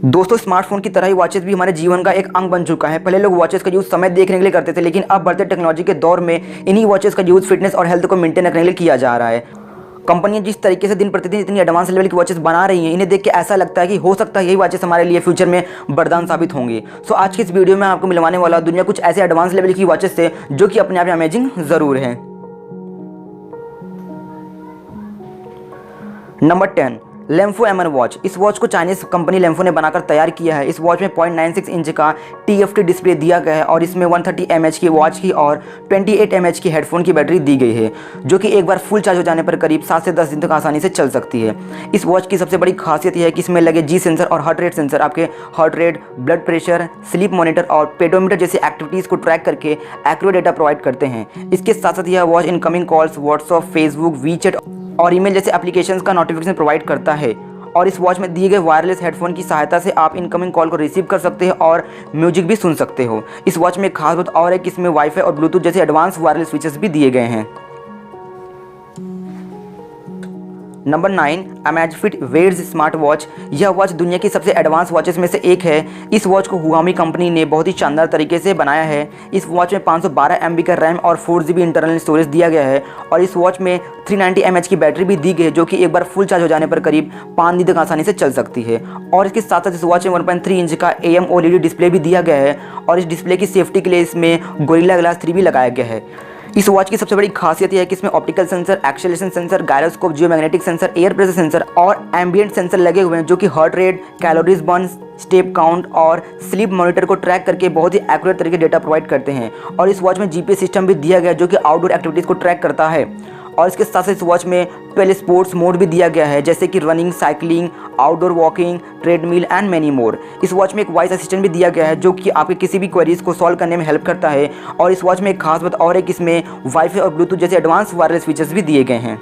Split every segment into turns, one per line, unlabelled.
दोस्तों, स्मार्टफोन की तरह ही वॉचेस भी हमारे जीवन का एक अंग बन चुका है। पहले लोग वॉचेस का यूज़ समय देखने के लिए करते थे, लेकिन अब बढ़ते टेक्नोलॉजी के दौर में इन्हीं वॉचेस का यूज़ फिटनेस और हेल्थ को मेंटेन रखने के लिए किया जा रहा है। कंपनियां जिस तरीके से दिन प्रतिदिन इतनी एडवांस लेवल की वॉचेस बना रही हैं, इन्हें देख के ऐसा लगता है कि हो सकता है यही वॉचेस हमारे लिए फ्यूचर में वरदान साबित होंगी। सो आज की इस वीडियो में आपको मिलवाने वाला दुनिया कुछ ऐसे एडवांस लेवल की वॉचेस से जो कि अपने आप में अमेजिंग ज़रूर है। नंबर 10, लेम्फो एमन वॉच। इस वॉच को चाइनीज कंपनी लेम्फो ने बनाकर तैयार किया है। इस वॉच में 0.96 इंच का TFT डिस्प्ले दिया गया है और इसमें 130 mAh की वॉच की और 28 mAh की हेडफोन की बैटरी दी गई है, जो कि एक बार फुल चार्ज हो जाने पर करीब 7 से 10 दिन तक आसानी से चल सकती है। इस वॉच की सबसे बड़ी खासियत यह है कि इसमें लगे G सेंसर और हार्ट रेट सेंसर आपके heart rate, blood pressure, sleep monitor और पेडोमीटर जैसी एक्टिविटीज़ को ट्रैक करके एक्यूरेट डेटा प्रोवाइड करते हैं। इसके साथ साथ यह watch incoming calls, WhatsApp, Facebook, WeChat और ईमेल जैसे एप्लीकेशंस का नोटिफिकेशन प्रोवाइड करता है। और इस वॉच में दिए गए वायरलेस हेडफोन की सहायता से आप इनकमिंग कॉल को रिसीव कर सकते हैं और म्यूजिक भी सुन सकते हो। इस वॉच में एक खास बात और है कि इसमें वाईफाई और ब्लूटूथ जैसे एडवांस वायरलेस फीचर्स भी दिए गए हैं। नंबर 9, अमेजफिट वेयर्स स्मार्ट वॉच। यह वॉच दुनिया की सबसे एडवांस वॉचेस में से एक है। इस वॉच को हुआमी कंपनी ने बहुत ही शानदार तरीके से बनाया है। इस वॉच में 512 MB का रैम और 4 GB इंटरनल स्टोरेज दिया गया है और इस वॉच में 390 mAh की बैटरी भी दी गई है, जो कि एक बार फुल चार्ज हो जाने पर करीब 5 दिन तक आसानी से चल सकती है। और इसके साथ साथ इस वॉच में 1.3 इंच का AMOLED डिस्प्ले भी दिया गया है और इस डिस्प्ले की सेफ्टी के लिए इसमें गोरिल्ला ग्लास 3 भी लगाया गया है। इस वॉच की सबसे बड़ी खासियत यह है कि इसमें optical sensor, acceleration sensor, gyroscope, geomagnetic sensor, air pressure sensor और एम्बिएंट सेंसर लगे हुए हैं, जो कि heart rate, calories burn, step count और स्लीप मॉनिटर को ट्रैक करके बहुत ही एक्यूरेट तरीके डेटा प्रोवाइड करते हैं। और इस वॉच में GPS सिस्टम भी दिया गया है, जो कि आउटडोर एक्टिविटीज़ को ट्रैक करता है। और इसके साथ साथ इस वॉच में 12 स्पोर्ट्स मोड भी दिया गया है, जैसे कि running, cycling, outdoor walking, treadmill and many more. इस वॉच में एक वॉइस असिस्टेंट भी दिया गया है, जो कि आपके किसी भी क्वेरीज को सॉल्व करने में हेल्प करता है। और इस वॉच में एक खास बात और है कि इसमें वाईफाई और ब्लूटूथ जैसे एडवांस वायरलेस फीचर्स भी दिए गए हैं।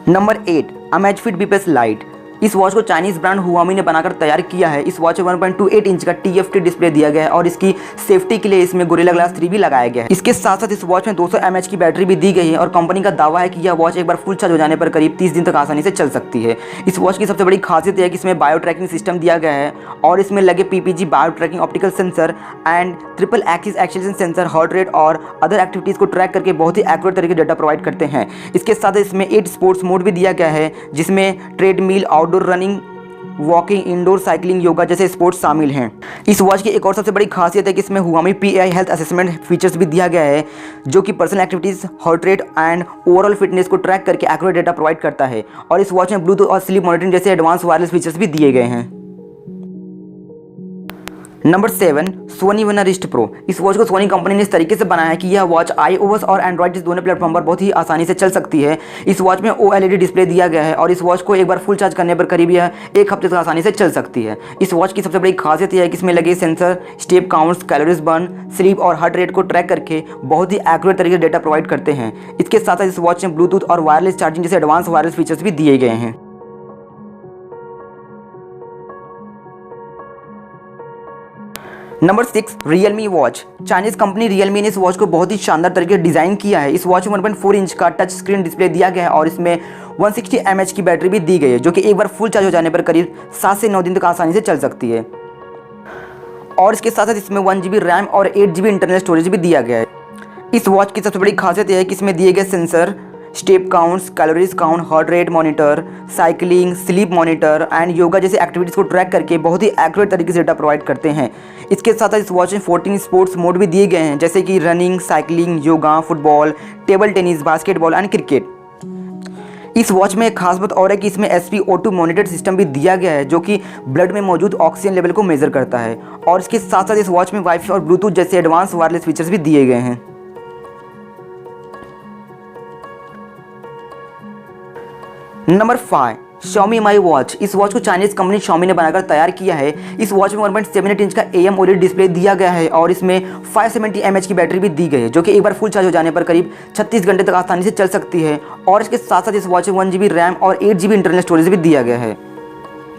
Number 8, Amazfit BPS light. इस वॉच को चाइनीज ब्रांड हुआमी ने बनाकर तैयार किया है। इस वॉच में 1.28 इंच का TFT डिस्प्ले दिया गया है और इसकी सेफ्टी के लिए इसमें गोरिल्ला ग्लास 3 भी लगाया गया है। इसके साथ साथ इस वॉच में 200 mAh की बैटरी भी दी गई है और कंपनी का दावा है कि यह वॉच एक बार फुल चार्ज हो जाने पर करीब 30 दिन तक आसानी से चल सकती है। इस वॉच की सबसे बड़ी खासियत है कि इसमें बायो ट्रैकिंग सिस्टम दिया गया है और इसमें लगे PPG bio tracking optical sensor and triple axis acceleration sensor heart rate और अदर एक्टिविटीज़ को ट्रैक करके बहुत ही एक्यूरेट तरीके डेटा प्रोवाइड करते हैं। इसके साथ इसमें 8 स्पोर्ट्स मोड भी दिया गया है, जिसमें treadmill, outdoor running, walking, indoor cycling, yoga जैसे स्पोर्ट्स शामिल हैं। इस वॉच की एक और सबसे बड़ी खासियत है कि इसमें Huami PAI health assessment features भी दिया गया है, जो कि personal activities, heart rate and overall fitness को ट्रैक करके एक्यूरेट डेटा प्रोवाइड करता है। और इस वॉच में ब्लूटूथ और स्लीप मॉनिटरिंग जैसे एडवांस वायरलेस फीचर्स भी दिए गए हैं। Number 7, Sony Wena wrist pro. इस वॉच को सोनी कंपनी ने इस तरीके से बनाया है कि यह वॉच iOS और एंड्रॉइड दोनों प्लेटफॉर्म पर बहुत ही आसानी से चल सकती है। इस वॉच में OLED डिस्प्ले दिया गया है और इस वॉच को एक बार फुल चार्ज करने पर करीब यह 1 हफ्ते तक आसानी से चल सकती है। इस वॉच की सबसे बड़ी खासियत यह है कि इसमें लगे sensor step counts, calories burn, sleep और हार्ट रेट को ट्रैक करके बहुत ही एक्यूरेट तरीके से डेटा प्रोवाइड करते हैं। इसके साथ साथ इस वॉच में ब्लूटूथ और वायरलेस चार्जिंग जैसे एडवांस वायरलेस फीचर्स भी दिए गए हैं। Number 6, Realme watch. Chinese company Realme ने इस वॉच को बहुत ही शानदार तरीके से डिज़ाइन किया है। इस वॉच में 1.4 इंच का टच स्क्रीन डिस्प्ले दिया गया है और इसमें 160 mAh की बैटरी भी दी गई है, जो कि एक बार फुल चार्ज हो जाने पर करीब 7 से 9 दिन तक आसानी से चल सकती है। और इसके साथ साथ इसमें 1 GB रैम और 8 GB इंटरनल स्टोरेज भी दिया गया है। इस वॉच की सबसे बड़ी खासियत यह है कि इसमें दिए गए sensor step counts, calories count, heart rate monitor, cycling, sleep monitor and yoga जैसे एक्टिविटीज़ को ट्रैक करके बहुत ही एक्यूरेट तरीके से डेटा प्रोवाइड करते हैं। इसके साथ साथ इस वॉच में 14 स्पोर्ट्स मोड भी दिए गए हैं, जैसे कि running, cycling, yoga, football, table tennis, basketball and cricket. इस वॉच में एक खास बात और है कि इसमें SpO2 मॉनिटर सिस्टम भी दिया गया है, जो कि ब्लड में मौजूद ऑक्सीजन लेवल को मेजर करता है। और इसके साथ साथ इस वॉच में वाईफाई और ब्लूटूथ जैसे एडवांस वायरलेस फीचर्स भी दिए गए हैं। Number 5, Xiaomi Mi watch. इस वॉच को चाइनीज कंपनी Xiaomi ने बनाकर तैयार किया है। इस वॉच में 1.78 इंच का AMOLED डिस्प्ले दिया गया है और इसमें 570 mAh की बैटरी भी दी गई है, जो कि एक बार फुल चार्ज हो जाने पर करीब 36 घंटे तक आसानी से चल सकती है। और इसके साथ साथ इस वॉच में 1 GB रैम और 8 GB इंटरनल स्टोरेज भी दिया गया है।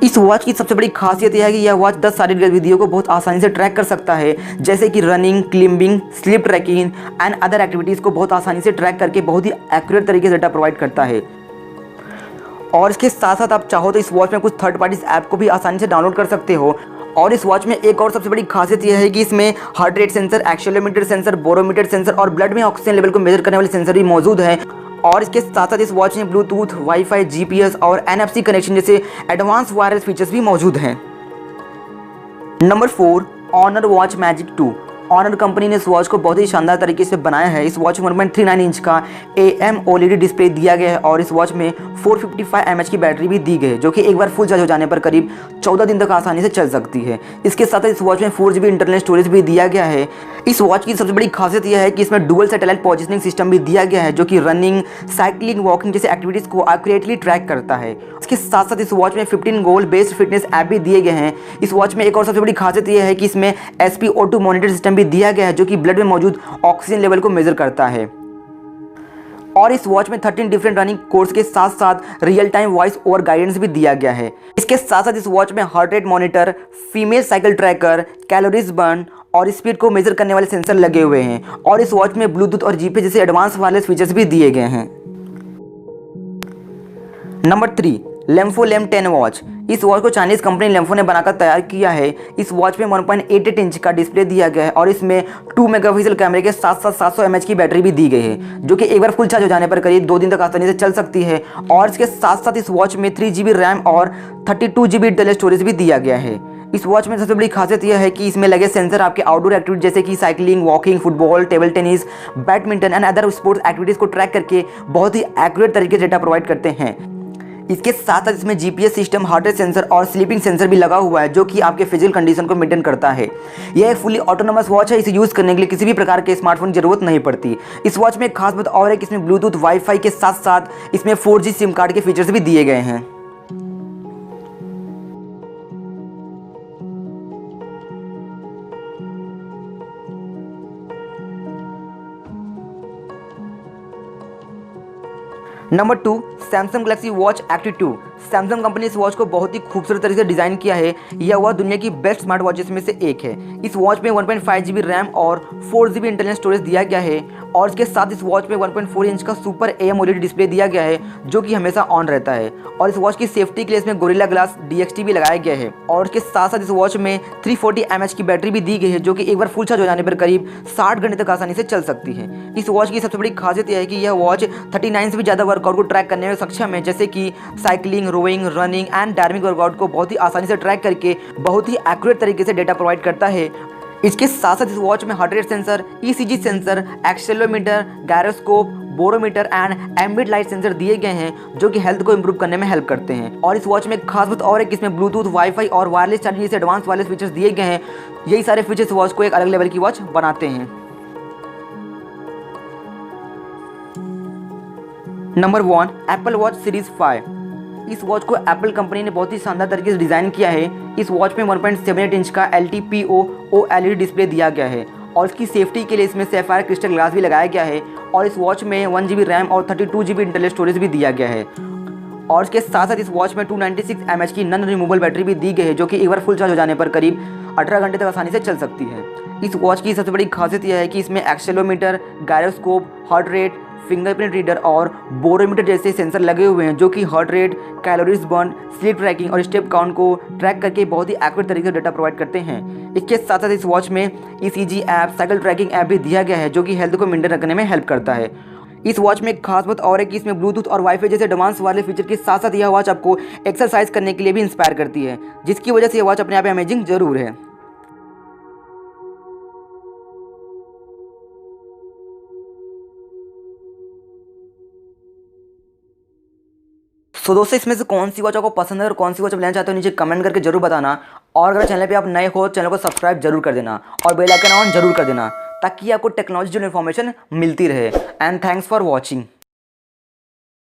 इस वॉच की सबसे बड़ी खासियत यह है कि यह वॉच 10 शारीरिक गतिविधियों को बहुत आसानी से ट्रैक कर सकता है, जैसे कि running, climbing, sleep tracking and other activities को बहुत आसानी से ट्रैक करके बहुत ही एक्यूरेट तरीके से डेटा प्रोवाइड करता है। और इसके साथ साथ आप चाहो तो इस वॉच में कुछ थर्ड पार्टी ऐप को भी आसानी से डाउनलोड कर सकते हो। और इस वॉच में एक और सबसे बड़ी खासियत यह है कि इसमें heart rate sensor, accelerometer sensor, barometer sensor और ब्लड में ऑक्सीजन लेवल को मेजर करने वाले सेंसर भी मौजूद है। और इसके साथ साथ इस वॉच में ब्लूटूथ, वाईफाई, जीपीएस और NFC कनेक्शन जैसे एडवांस वायरलेस फीचर्स भी मौजूद हैं। Number 4, Honor watch magic 2। Honor company ने इस वॉच को बहुत ही शानदार तरीके से बनाया है। इस वॉच में 1.39 इंच का AMOLED डिस्प्ले दिया गया है और इस वॉच में 455 mAh की बैटरी भी दी गई है, जो कि एक बार फुल चार्ज हो जाने पर करीब 14 दिन तक आसानी से चल सकती है। इसके साथ इस वॉच में 4GB इंटरनल स्टोरेज भी दिया गया है। इस वॉच की सबसे बड़ी खासियत यह है कि इसमें डुअल सैटेलाइट पोजिशनिंग सिस्टम भी दिया गया है, जो कि रनिंग, साइकिलिंग, वॉकिंग जैसे एक्टिविटीज़ को एक्यूरेटली ट्रैक करता है। इसके साथ साथ इस वॉच में 15 गोल बेस्ड फिटनेस ऐप भी दिए गए हैं। इस वॉच में एक और सबसे बड़ी खासियत यह है कि इसमें SpO2 मॉनिटर सिस्टम भी दिया गया है, जो कि ब्लड में मौजूद ऑक्सीजन लेवल को मेजर करता है। और इस वॉच में 13 डिफरेंट रनिंग कोर्स के साथ साथ real time voice over guidance भी दिया गया है। इसके साथ साथ इस वॉच में heart rate monitor, female cycle tracker, calories burn और स्पीड को मेजर करने वाले सेंसर लगे हुए हैं। और इस वॉच में ब्लूटूथ और जीपीएस जैसे एडवांस वायरलेस फीचर्स भी दिए गए हैं। नंबर 3, लेम्फो लेम 10 वॉच। इस वॉच को चाइनीज कंपनी लेम्फो ने बनाकर तैयार किया है। इस वॉच में 1.88 इंच का डिस्प्ले दिया गया है और इसमें 2 मेगापिक्सल कैमरे के साथ साथ 700 mAh की बैटरी भी दी गई है, जो कि एक बार फुल चार्ज हो जाने पर करीब 2 दिन तक आसानी से चल सकती है। और इसके साथ साथ इस वॉच में 3GB रैम और 32GB इंटरनल स्टोरेज भी दिया गया है। इस वॉच में सबसे बड़ी खासियत यह है कि इसमें लगे सेंसर आपके आउटडोर एक्टिविटी जैसे कि cycling, walking, football, table tennis, badminton and other sports activities को ट्रैक करके बहुत ही एक्यूरेट तरीके से डेटा प्रोवाइड करते हैं। इसके साथ साथ इसमें GPS system, heart rate sensor और स्लीपिंग सेंसर भी लगा हुआ है, जो कि आपके फिजिकल कंडीशन को मेंटेन करता है। यह एक फुली ऑटोनोमस वॉच है। इसे यूज़ करने के लिए किसी भी प्रकार के स्मार्टफोन की जरूरत नहीं पड़ती। इस वॉच में एक खास बात और है कि इसमें ब्लूटूथ, वाईफाई के साथ साथ इसमें 4G सिम कार्ड के फीचर्स भी दिए गए हैं। Number 2, Samsung Galaxy watch active 2। Samsung company इस वॉच को बहुत ही खूबसूरत तरीके से डिज़ाइन किया है। यह वॉच दुनिया की बेस्ट स्मार्ट वॉचेस में से एक है। इस वॉच में 1.5GB रैम और 4GB इंटरनल स्टोरेज दिया गया है और इसके साथ इस वॉच में 1.4 इंच का सुपर AMOLED डिस्प्ले दिया गया है, जो कि हमेशा ऑन रहता है। और इस वॉच की सेफ्टी के लिए इसमें गोरिल्ला ग्लास DXT भी लगाया गया है। और इसके साथ साथ इस वॉच में 340 mAh की बैटरी भी दी गई है, जो कि एक बार फुल चार्ज हो जाने पर करीब 60 घंटे तक आसानी से चल सकती है। इस वॉच की सबसे बड़ी खासियत यह है कि यह वॉच 39 से भी ज़्यादा वर्कआउट को ट्रैक करने में सक्षम है, जैसे कि cycling, rowing, running and dynamic workout को बहुत ही आसानी से ट्रैक करके बहुत ही एक्यूरेट तरीके से डेटा प्रोवाइड करता है। इसके साथ साथ इस वॉच में heart rate sensor, ECG sensor, accelerometer, gyroscope, barometer and ambient light sensor दिए गए हैं, जो कि हेल्थ को इंप्रूव करने में हेल्प करते हैं। और इस वॉच में एक खास बात और है कि इसमें ब्लूटूथ, वाईफाई और वायरलेस चार्जिंग जैसे एडवांस वायरलेस फीचर्स दिए गए हैं। यही सारे फीचर्स वॉच को एक अलग लेवल की वॉच बनाते हैं। Number 1, Apple watch series 5। इस वॉच को एप्पल कंपनी ने बहुत ही शानदार तरीके से डिज़ाइन किया है। इस वॉच में 1.78 इंच का LTPO OLED डिस्प्ले दिया गया है और इसकी सेफ्टी के लिए इसमें सैफायर क्रिस्टल ग्लास भी लगाया गया है। और इस वॉच में 1GB रैम और 32GB इंटरनल स्टोरेज भी दिया गया है। और इसके साथ साथ इस वॉच में 296 mAh की नॉन रिमूवेबल बैटरी भी दी गई है, जो कि एक बार फुल चार्ज हो जाने पर करीब 18 घंटे तक आसानी से चल सकती है। इस वॉच की सबसे बड़ी खासियत यह है कि इसमें accelerometer, gyroscope, heart rate, fingerprint reader और बोरोमीटर जैसे सेंसर लगे हुए हैं, जो कि heart rate, calories burn, sleep tracking और स्टेप काउंट को ट्रैक करके बहुत ही एक्यूरेट तरीके से डेटा प्रोवाइड करते हैं। इसके साथ साथ इस वॉच में ECG app, cycle tracking app भी दिया गया है, जो कि हेल्थ को मेंटेन रखने में हेल्प करता है। इस वॉच में एक खास बात और है कि इसमें ब्लूटूथ और वाईफाई जैसे एडवांस वाले फीचर के साथ साथ यह वॉच आपको एक्सरसाइज करने के लिए भी इंस्पायर करती है, जिसकी वजह से यह वॉच अपने आप में अमेजिंग जरूर है। तो दोस्तों, इसमें से कौन सी वॉच आपको पसंद है और कौन सी वॉच आप लेना चाहते हो नीचे कमेंट करके जरूर बताना। और अगर चैनल पे आप नए हो, चैनल को सब्सक्राइब जरूर कर देना और बेल आइकन ऑन जरूर कर देना, ताकि आपको टेक्नोलॉजी जो इन्फॉर्मेशन मिलती रहे। And thanks for watching.